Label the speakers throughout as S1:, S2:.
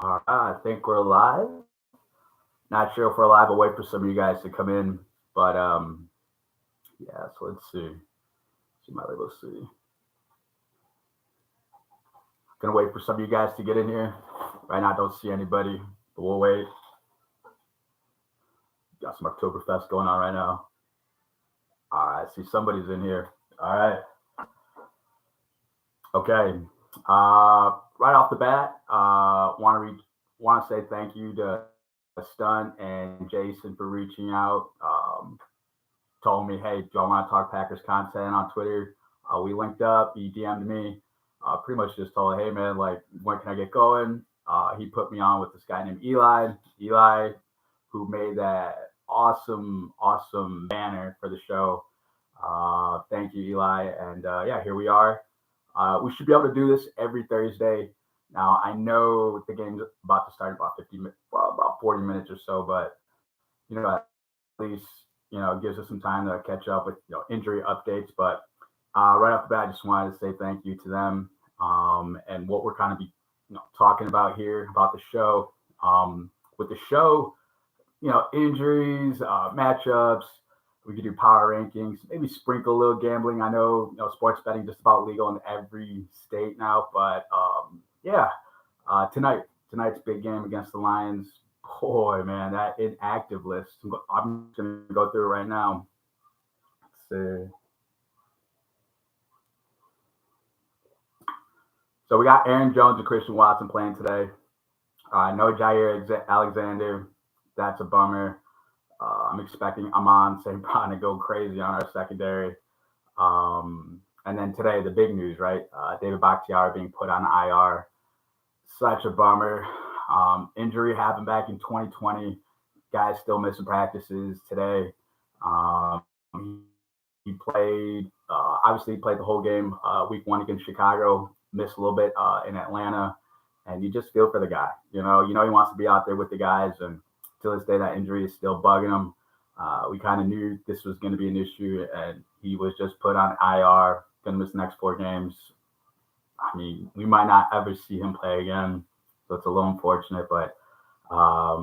S1: All right, I think we're live. Not sure if we're live. I'll wait for some of you guys to come in. But yeah, so let's see. See my let's see. Gonna wait for some of you guys to get in here. Right now, I don't see anybody, but we'll wait. Got some Oktoberfest going on right now. All right, see somebody's in here. All right, okay. Right off the bat, want to say thank you to Stun and Jason for reaching out. Told me, hey, do I want to talk Packers content on Twitter? We linked up. He DM'd me. Pretty much just told, hey, man, like, when can I get going? He put me on with this guy named Eli. Eli, who made that awesome banner for the show. Thank you, Eli. And yeah, here we are. We should be able to do this every Thursday. Now, I know the game's about to start in about 40 minutes or so, but at least it gives us some time to catch up with injury updates. But right off the bat, I just wanted to say thank you to them and what we're kind of be talking about here about the show. With the show, injuries, matchups. We could do power rankings, maybe sprinkle a little gambling. I know, sports betting just about legal in every state now, but yeah, tonight's big game against the Lions. Boy, man, that inactive list. I'm just gonna go through it right now. Let's see. So we got Aaron Jones and Christian Watson playing today. No Jair Alexander. That's a bummer. I'm expecting Amon St. Brown to go crazy on our secondary. And then today, the big news, right? David Bakhtiari being put on IR. Such a bummer. Injury happened back in 2020. Guys still missing practices today. He played, obviously, he played the whole game week one against Chicago, missed a little bit in Atlanta. And you just feel for the guy. He wants to be out there with the guys. And to this day, that injury is still bugging him. We kind of knew this was going to be an issue, and he was just put on IR, going to miss the next 4 games. I mean, we might not ever see him play again, so it's a little unfortunate. But I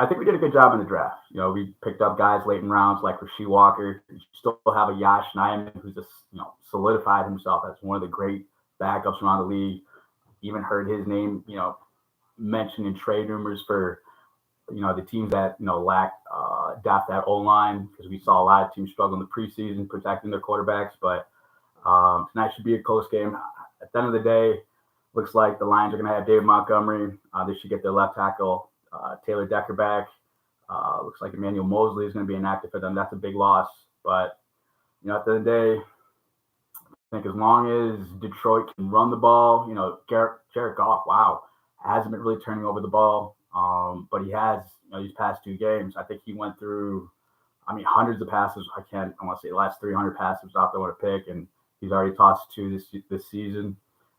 S1: think we did a good job in the draft. We picked up guys late in rounds like Rasheed Walker. You still have a Yash Nyman who's just solidified himself as one of the great backups around the league. Even heard his name mentioned in trade rumors for the teams that lack depth at O line, because we saw a lot of teams struggle in the preseason protecting their quarterbacks. But tonight should be a close game. At the end of the day, looks like the Lions are going to have David Montgomery. They should get their left tackle Taylor Decker back. Looks like Emmanuel Mosley is going to be inactive for them. That's a big loss. But at the end of the day, I think as long as Detroit can run the ball, Jared Goff, wow, hasn't been really turning over the ball. But he has, these past 2 games. I think he went through, hundreds of passes. I want to say the last 300 passes out there with a pick, and he's already tossed 2 this season.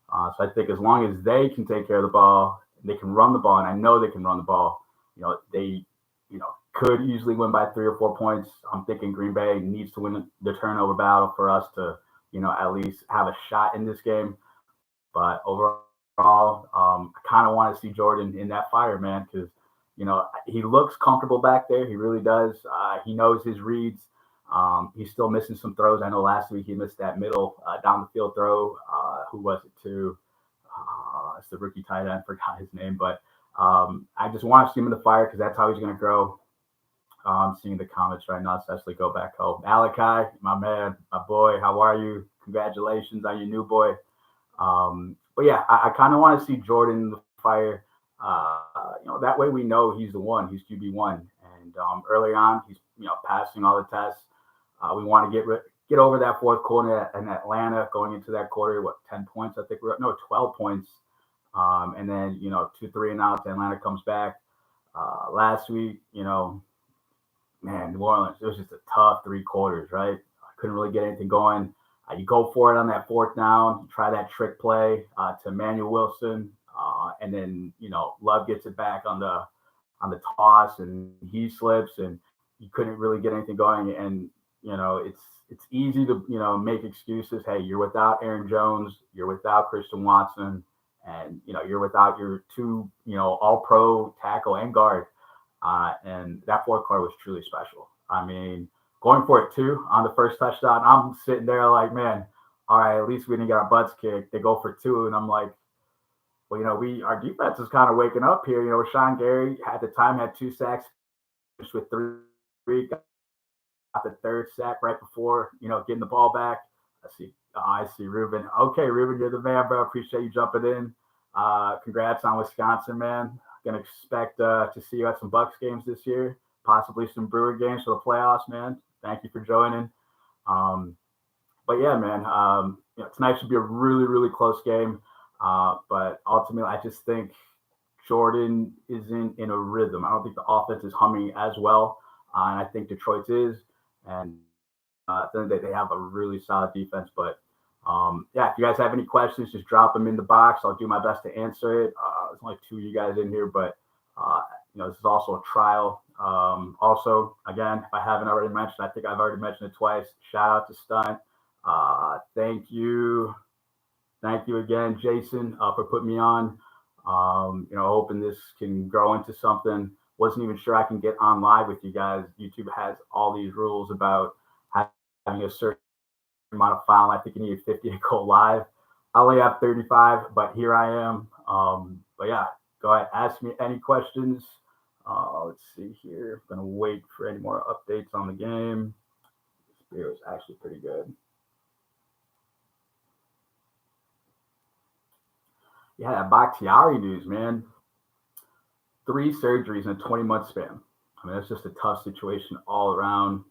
S1: So I think as long as they can take care of the ball, they can run the ball, and I know they can run the ball. They, could easily win by 3 or 4 points. I'm thinking Green Bay needs to win the turnover battle for us to, at least have a shot in this game. But overall, I kind of want to see Jordan in that fire, man, because he looks comfortable back there. He really does. He knows his reads. He's still missing some throws. I know last week he missed that middle down the field throw. Who was it to? It's the rookie tight end. Forgot his name, but I just want to see him in the fire because that's how he's going to grow. I'm seeing the comments right now, especially go back home. Malachi, my man, my boy, how are you? Congratulations on your new boy. But yeah, I kind of want to see Jordan in the fire. That way we know he's the one. He's QB1. And early on, he's passing all the tests. We want to get over that fourth quarter in Atlanta, going into that quarter. 10 points? I think 12 points. And then 2-3 and out. Atlanta comes back. Last week, man, New Orleans, it was just a tough 3 quarters, right? I couldn't really get anything going. You go for it on that 4th down, you try that trick play to Emmanuel Wilson, and then Love gets it back on the toss, and he slips, and you couldn't really get anything going. And it's easy to make excuses. Hey, you're without Aaron Jones, you're without Christian Watson, and you're without your two all pro tackle and guard, and that fourth quarter was truly special. I mean, going for it too on the first touchdown, I'm sitting there like, man, all right, at least we didn't get our butts kicked. They go for two, and I'm like, well, our defense is kind of waking up here. Sean Gary at the time had 2 sacks, with three, got the third sack right before getting the ball back. I see Ruben. Okay, Ruben, you're the man, bro. Appreciate you jumping in. Congrats on Wisconsin, man. Gonna expect to see you at some Bucks games this year, possibly some Brewer games for the playoffs, man. Thank you for joining. But yeah, man, tonight should be a really, really close game. But ultimately, I just think Jordan isn't in a rhythm. I don't think the offense is humming as well. And I think Detroit's is. And then they have a really solid defense. But yeah, if you guys have any questions, just drop them in the box. I'll do my best to answer it. There's only 2 of you guys in here, but this is also a trial. Also, again, if I haven't already mentioned, I think I've already mentioned it twice. Shout out to Stunt. Thank you again, Jason, for putting me on. Hoping this can grow into something. Wasn't even sure I can get on live with you guys. YouTube has all these rules about having a certain amount of file. I think you need 50 to go live. I only have 35, but here I am. But yeah, go ahead, ask me any questions. Let's see here. I'm gonna wait for any more updates on the game. This beer is actually pretty good. Yeah, that Bakhtiari news, man. 3 surgeries in a 20-month span. I mean, that's just a tough situation all around.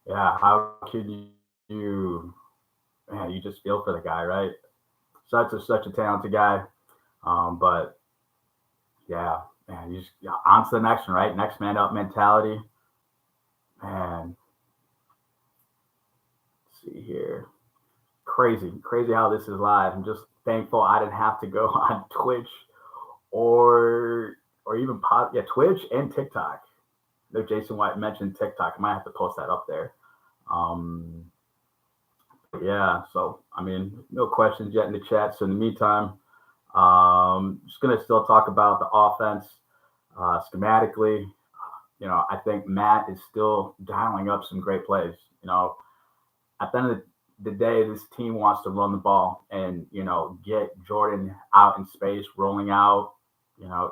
S1: Yeah, how can you, man, you just feel for the guy, right? Such a talented guy. But yeah, man, you just on to the next one, right? Next man up mentality. Man, let's see here. Crazy how this is live. I'm just thankful I didn't have to go on Twitch or even Twitch and TikTok. No, Jason White mentioned TikTok. I might have to post that up there. Yeah, so I mean, no questions yet in the chat. So in the meantime, just gonna still talk about the offense schematically. I think Matt is still dialing up some great plays. At the end of the day, this team wants to run the ball and get Jordan out in space, rolling out.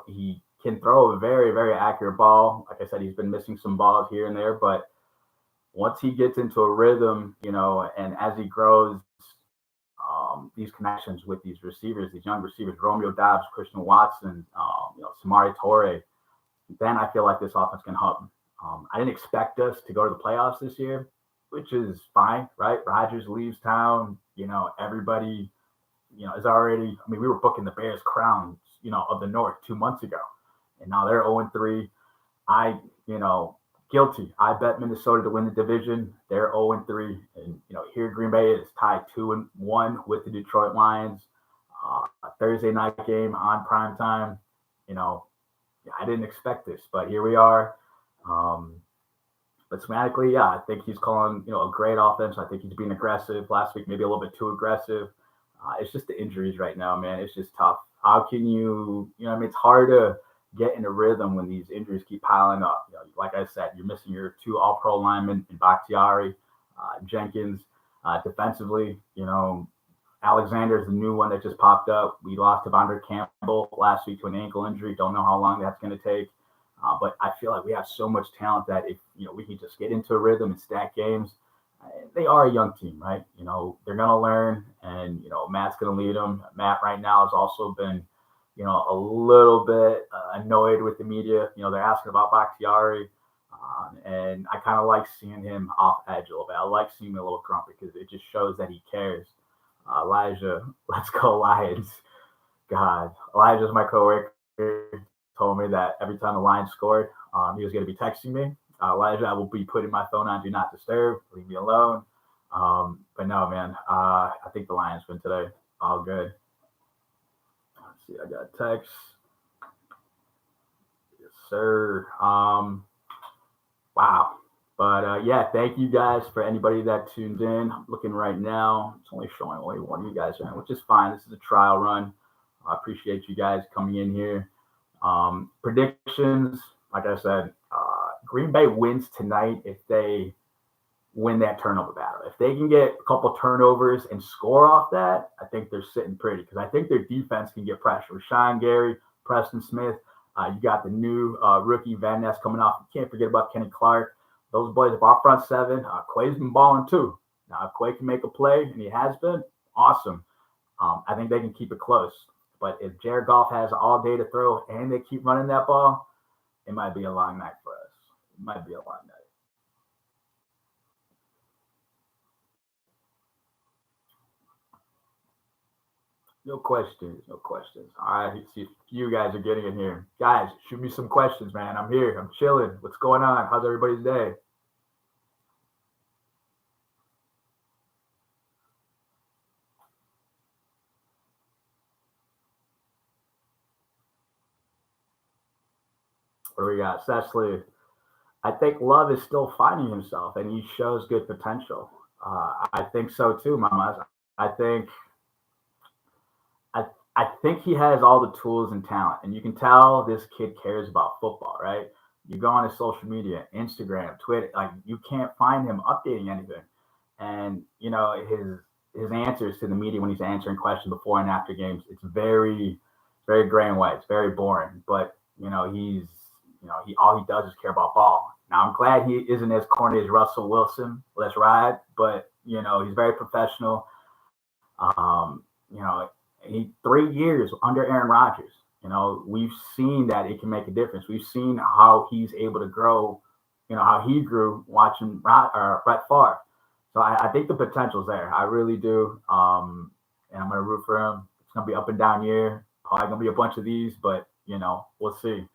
S1: He can throw a very, very accurate ball. Like I said, he's been missing some balls here and there, but once he gets into a rhythm, and as he grows, these connections with these receivers, these young receivers, Romeo Doubs, Christian Watson, Samori Torre, then I feel like this offense can hum. I didn't expect us to go to the playoffs this year, which is fine, right? Rodgers leaves town, everybody, is already, I mean, we were booking the Bears crowns, of the North 2 months ago, and now they're 0-3. Guilty. I bet Minnesota to win the division. They're 0-3, and here Green Bay is tied 2-1 with the Detroit Lions. A Thursday night game on prime time. I didn't expect this, but here we are. But schematically, yeah, I think he's calling a great offense. I think he's being aggressive. Last week, maybe a little bit too aggressive. It's just the injuries right now, man. It's just tough. How can it's hard to get in a rhythm when these injuries keep piling up. Like I said, you're missing your 2 all-pro linemen in Bakhtiari, Jenkins. Defensively, Alexander is the new one that just popped up. We lost Devondre Campbell last week to an ankle injury. Don't know how long that's going to take. But I feel like we have so much talent that if we can just get into a rhythm and stack games. They are a young team, right? They're going to learn, and Matt's going to lead them. Matt right now has also been a little bit annoyed with the media. They're asking about Bakhtiari, and I kind of like seeing him off edge a little bit. I like seeing him a little grumpy because it just shows that he cares. Elijah, let's go Lions. God, Elijah's my coworker. Told me that every time the Lions scored, he was going to be texting me. Elijah, I will be putting my phone on Do Not Disturb. Leave me alone. But no, man, I think the Lions win today. All good. Let's see, I got a text. Yes, sir. Wow. But yeah, thank you guys for anybody that tuned in. I'm looking right now. It's only showing only one of you guys in, which is fine. This is a trial run. I appreciate you guys coming in here. Predictions, like I said, Green Bay wins tonight if they win that turnover battle. If they can get a couple turnovers and score off that, I think they're sitting pretty because I think their defense can get pressure. Rashawn Gary, Preston Smith, you got the new rookie Van Ness coming off. You can't forget about Kenny Clark. Those boys, if our front seven, Quay's been balling too. Now, if Quay can make a play, and he has been, awesome. I think they can keep it close. But if Jared Goff has all day to throw and they keep running that ball, it might be a long night for us. It might be a long night. No questions. No questions. All right. See if you guys are getting in here. Guys, shoot me some questions, man. I'm here. I'm chilling. What's going on? How's everybody's day? What do we got? Cecily. I think Love is still finding himself and he shows good potential. I think so too, Mama. I think I I think he has all the tools and talent, and you can tell this kid cares about football, right? You go on his social media, Instagram, Twitter, like you can't find him updating anything. And his answers to the media when he's answering questions before and after games, it's very gray and white. It's very boring. But he all he does is care about ball. Now I'm glad he isn't as corny as Russell Wilson. Let's ride. But he's very professional. Um, you know, 3 years under Aaron Rodgers. We've seen that it can make a difference. We've seen how he's able to grow. How he grew watching Brett Favre. So I think the potential's there. I really do. And I'm gonna root for him. It's gonna be up and down year. Probably gonna be a bunch of these, but we'll see.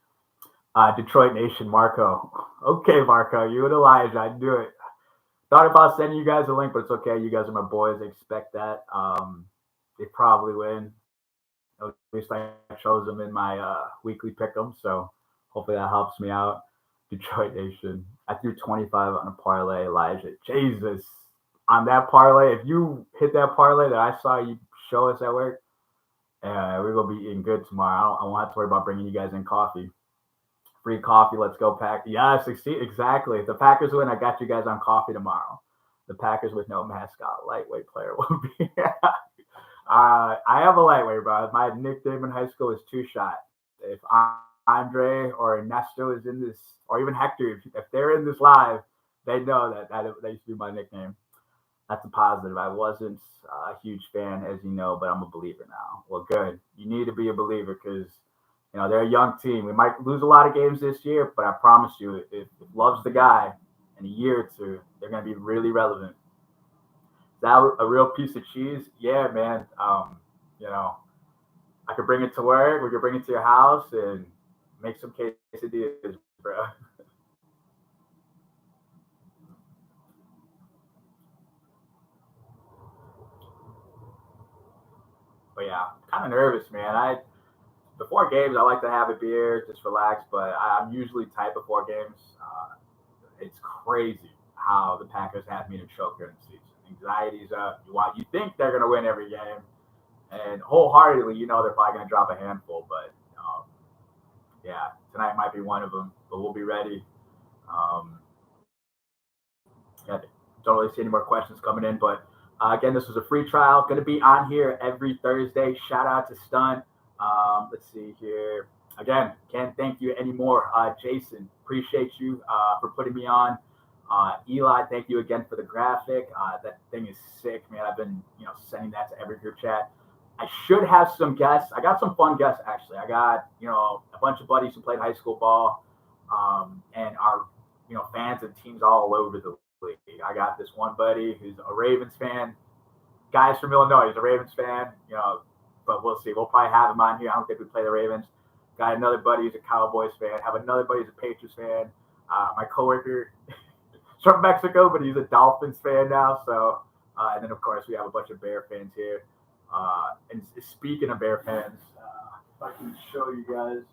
S1: Detroit Nation, Marco. Okay, Marco, you and Elijah, I do it. Thought about sending you guys a link, but it's okay. You guys are my boys. I expect that. They probably win. At least I chose them in my weekly pick 'em, so hopefully that helps me out. Detroit Nation. I threw 25 on a parlay, Elijah. Jesus. On that parlay, if you hit that parlay that I saw you show us at work, we're going to be eating good tomorrow. I won't have to worry about bringing you guys in coffee. Free coffee. Let's go, Pack. Yes, exactly. If the Packers win, I got you guys on coffee tomorrow. The Packers with no mascot, lightweight player will be. I have a lightweight, bro. My nickname in high school is Two Shot. If Andre or Ernesto is in this, or even Hector, if they're in this live, they know that used to be my nickname. That's a positive. I wasn't a huge fan, as you know, but I'm a believer now. Well, good. You need to be a believer because they're a young team. We might lose a lot of games this year, but I promise you, if Love's the guy, in a year or two, they're going to be really relevant. Is that a real piece of cheese? Yeah, man. I could bring it to work. We could bring it to your house and make some quesadillas, bro. But yeah, kind of nervous, man. Before games, I like to have a beer, just relax. But I'm usually tight before games. It's crazy how the Packers have me to choke during the season. Anxiety's up. You think they're gonna win every game, and wholeheartedly, they're probably gonna drop a handful. But yeah, tonight might be one of them. But we'll be ready. Um, yeah, don't really see any more questions coming in. But again, this was a free trial. Going to be on here every Thursday. Shout out to Stunt. Let's see here. Again, can't thank you anymore. Jason, appreciate you for putting me on. Eli, thank you again for the graphic. That thing is sick, man. I've been, sending that to every group chat. I should have some guests. I got some fun guests actually. I got, a bunch of buddies who played high school ball, and are, fans of teams all over the league. I got this one buddy who's a Ravens fan. Guys from Illinois, he's a Ravens fan. But we'll see. We'll probably have him on here. I don't think we play the Ravens. Got another buddy who's a Cowboys fan. Have another buddy who's a Patriots fan. My coworker, he's from Mexico, but he's a Dolphins fan now. So, and then of course we have a bunch of Bear fans here. And speaking of Bear fans, if I can show you guys,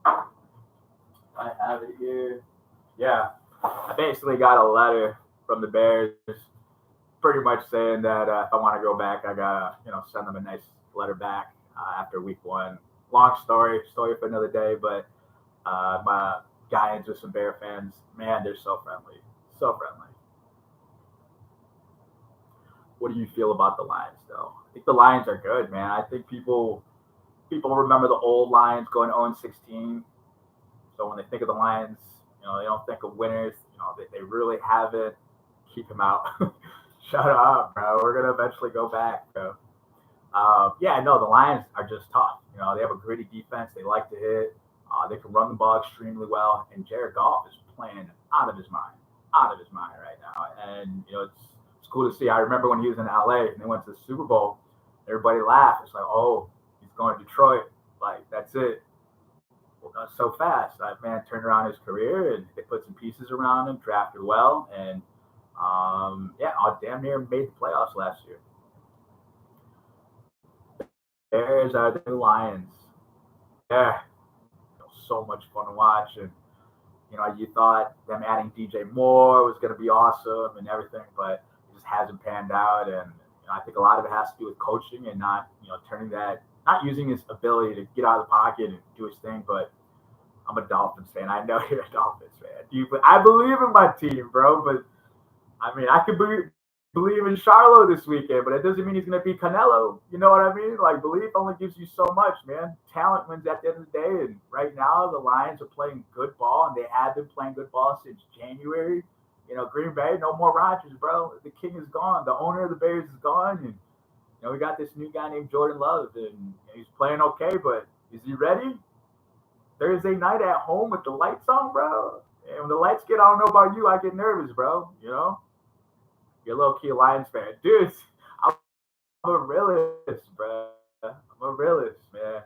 S1: I have it here. Yeah. I basically got a letter from the Bears, pretty much saying that if I want to go back, I gotta send them a nice letter back after week one. Long story for another day. But my guys with some Bear fans, man, they're so friendly, so friendly. What do you feel about the Lions, though? I think the Lions are good, man. I think people remember the old Lions going 0-16. So when they think of the Lions, they don't think of winners. They really haven't. Keep him out. Shut up, bro. We're gonna eventually go back, bro. Yeah, no, the Lions are just tough. They have a gritty defense. They like to hit. They can run the ball extremely well. And Jared Goff is playing out of his mind, right now. And it's cool to see. I remember when he was in LA and they went to the Super Bowl. Everybody laughed. It's like, oh, he's going to Detroit. Like that's it. So fast. That man turned around his career, and they put some pieces around him, drafted well, and yeah, damn near made the playoffs last year. Bears are the new Lions. Yeah, so much fun to watch, and you thought them adding DJ Moore was going to be awesome and everything, but it just hasn't panned out, and I think a lot of it has to do with coaching and not turning that, not using his ability to get out of the pocket and do his thing, but I'm a Dolphins fan. I know you're a Dolphins fan. I believe in my team, bro. But I mean, I could believe in Charlo this weekend, but it doesn't mean he's going to be Canelo. You know what I mean? Like, belief only gives you so much, man. Talent wins at the end of the day. And right now, the Lions are playing good ball, and they have been playing good ball since January. Green Bay, no more Rodgers, bro. The king is gone. The owner of the Bears is gone. And we got this new guy named Jordan Love, and he's playing okay, but is he ready? Thursday night at home with the lights on, bro. And when the lights get, I don't know about you, I get nervous, bro. You're a low-key Lions fan. Dude, I'm a realist, bro. I'm a realist, man.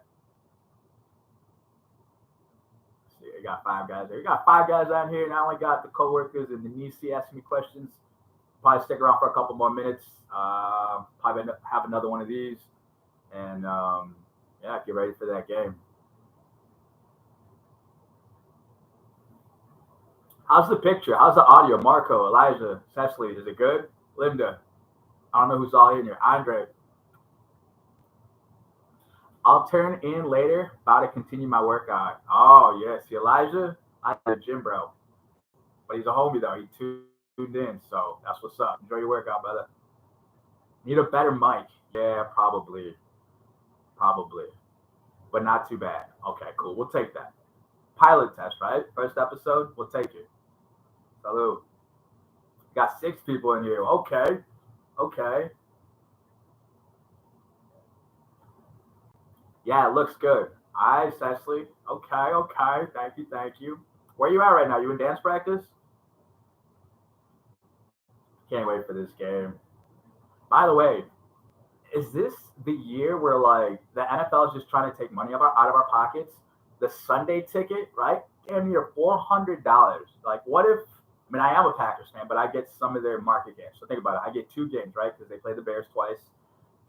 S1: See, I got 5 guys here. We got 5 guys on here, and I only got the coworkers and the niece asking me questions. Probably stick around for a couple more minutes. Probably have another one of these. And, yeah, get ready for that game. How's the picture? How's the audio? Marco, Elijah, Cecily, is it good? Linda, I don't know who's all in here. Andre, I'll turn in later. About to continue my workout. Oh, yes. See, Elijah, I the gym, bro. But he's a homie, though. He tuned in, so that's what's up. Enjoy your workout, brother. Need a better mic. Yeah, probably. But not too bad. Okay, cool. We'll take that. Pilot test, right? First episode, we'll take it. Salute. Got 6 people in here. Okay. Yeah, it looks good. All right, Cecily. Okay. Thank you. Where you at right now? You in dance practice? Can't wait for this game. By the way, is this the year where like the NFL is just trying to take money out of our pockets? The Sunday ticket, right? Damn near $400. Like, what if? I mean, I am a Packers fan, but I get some of their market games. So think about it. I get 2 games, right? Because they play the Bears twice,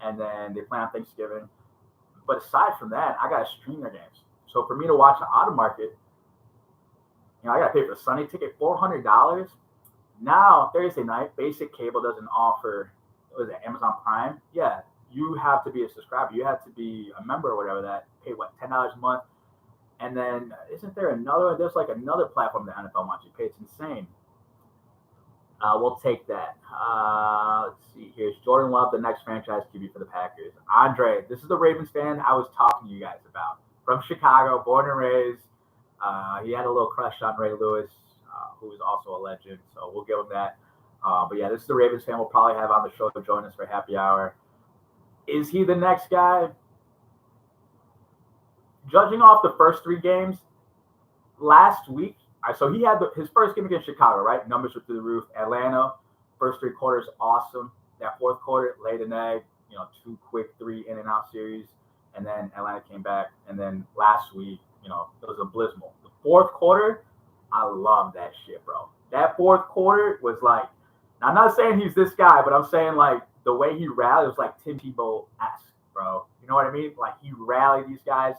S1: and then they play on Thanksgiving. But aside from that, I got to stream their games. So for me to watch an out of market, I got to pay for the Sunday ticket, $400. Now Thursday night, basic cable doesn't offer. What is it, Amazon Prime? Yeah, you have to be a subscriber. You have to be a member or whatever. That pay $10 a month. And then isn't there another? There's like another platform the NFL wants you to pay. It's insane. We'll take that. Let's see. Here's Jordan Love, the next franchise QB for the Packers. Andre, this is the Ravens fan I was talking to you guys about. From Chicago, born and raised. He had a little crush on Ray Lewis, who is also a legend. So we'll give him that. But yeah, this is the Ravens fan we'll probably have on the show to join us for happy hour. Is he the next guy? Judging off the first 3 games, last week, so he had his first game against Chicago, right? Numbers were through the roof. Atlanta, first 3 quarters, awesome. That 4th quarter, laid an egg, 2 quick 3 in and out series. And then Atlanta came back. And then last week, it was abysmal. The 4th quarter, I love that shit, bro. That 4th quarter was like, now I'm not saying he's this guy, but I'm saying like the way he rallied was like Tim Tebow-esque, bro. You know what I mean? Like he rallied these guys.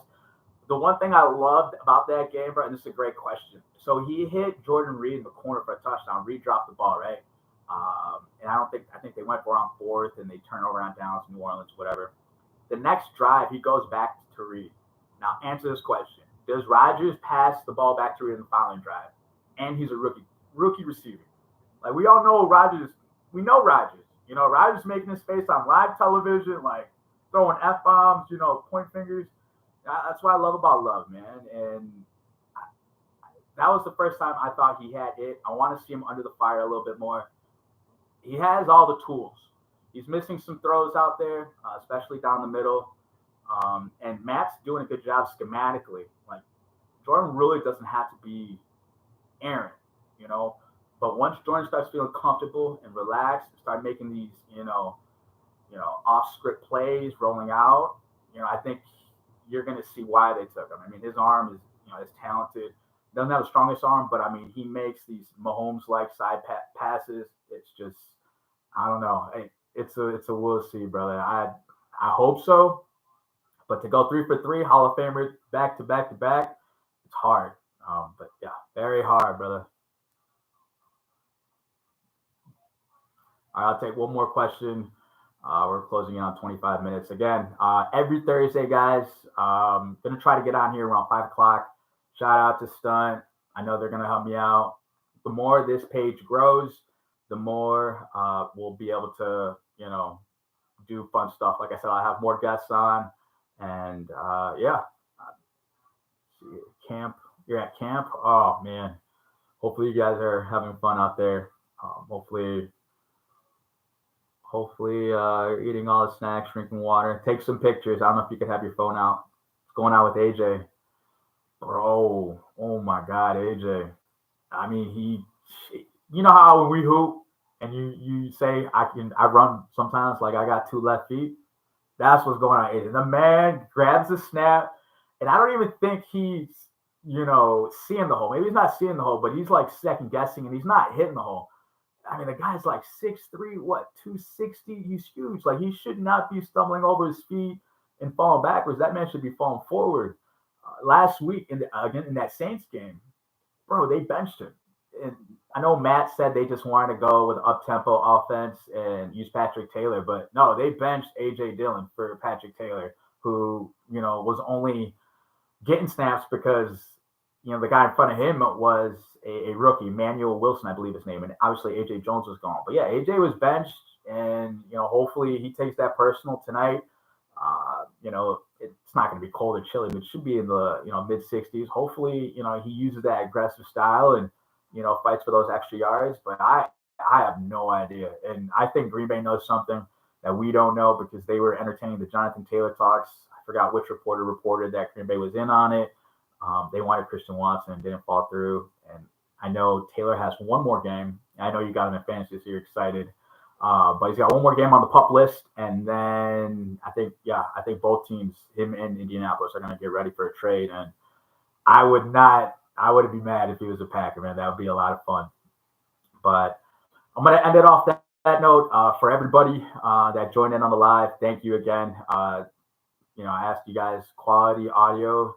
S1: The one thing I loved about that game, bro, and this is a great question. So he hit Jordan Reed in the corner for a touchdown. Reed dropped the ball, right? And I think they went for on fourth and they turn over on downs, New Orleans, whatever. The next drive, he goes back to Reed. Now, answer this question: does Rodgers pass the ball back to Reed in the following drive? And he's a rookie receiver. Like we all know Rodgers, we know Rodgers. Rodgers making his face on live television, like throwing f bombs, point fingers. That's what I love about Love, man. And that was the first time I thought he had it. I want to see him under the fire a little bit more. He has all the tools. He's missing some throws out there, especially down the middle. And Matt's doing a good job schematically. Like Jordan really doesn't have to be Aaron, But once Jordan starts feeling comfortable and relaxed, start making these, off script plays, rolling out, I think you're going to see why they took him. I mean, his arm is, is talented. Doesn't have the strongest arm, but I mean, he makes these Mahomes-like side passes. It's just, I don't know. It's a we'll see, brother. I hope so. But to go 3 for 3, Hall of Famer back to back to back, it's hard. But yeah, very hard, brother. All right, I'll take one more question. We're closing in on 25 minutes. Again, every Thursday, guys, going to try to get on here around 5 o'clock. Shout out to Stunt. I know they're going to help me out. The more this page grows, the more we'll be able to, do fun stuff. Like I said, I'll have more guests on. And yeah, camp. You're at camp. Oh, man. Hopefully you guys are having fun out there. Hopefully eating all the snacks, drinking water. Take some pictures. I don't know if you could have your phone out. Going out with AJ. Bro, oh my God, AJ. I mean, you know how when we hoop and you say I run sometimes like I got 2 left feet. That's what's going on, AJ. The man grabs the snap, and I don't even think he's, seeing the hole. Maybe he's not seeing the hole, but he's like second guessing, and he's not hitting the hole. I mean, the guy's like 6'3", 260. He's huge. Like, he should not be stumbling over his feet and falling backwards. That man should be falling forward. Last week, again in that Saints game, bro, they benched him. And I know Matt said they just wanted to go with up-tempo offense and use Patrick Taylor, but no, they benched A.J. Dillon for Patrick Taylor, who, was only getting snaps because, the guy in front of him was a rookie, Manuel Wilson, I believe his name, and obviously A.J. Jones was gone. But yeah, A.J. was benched, and, hopefully he takes that personal tonight. It's not going to be cold or chilly, but it should be in the, mid 60s. Hopefully, he uses that aggressive style and, fights for those extra yards. But I have no idea. And I think Green Bay knows something that we don't know because they were entertaining the Jonathan Taylor talks. I forgot which reporter reported that Green Bay was in on it. They wanted Christian Watson and didn't fall through. And I know Taylor has one more game. I know you got him in fantasy, so you're excited. But he's got one more game on the PUP list, and then I think both teams, him and Indianapolis, are going to get ready for a trade. And I would be mad if he was a Packer, man. That would be a lot of fun. But I'm going to end it off that note. For everybody that joined in on the live, thank you again. I asked you guys quality audio.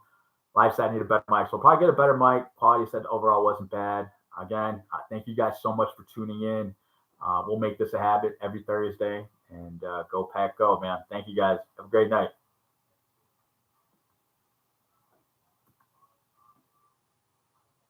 S1: Life said I need a better mic, so I'll probably get a better mic. Quality said overall wasn't bad. Again, thank you guys so much for tuning in. We'll make this a habit every Thursday, and go Pack Go, man. Thank you guys. Have a great night.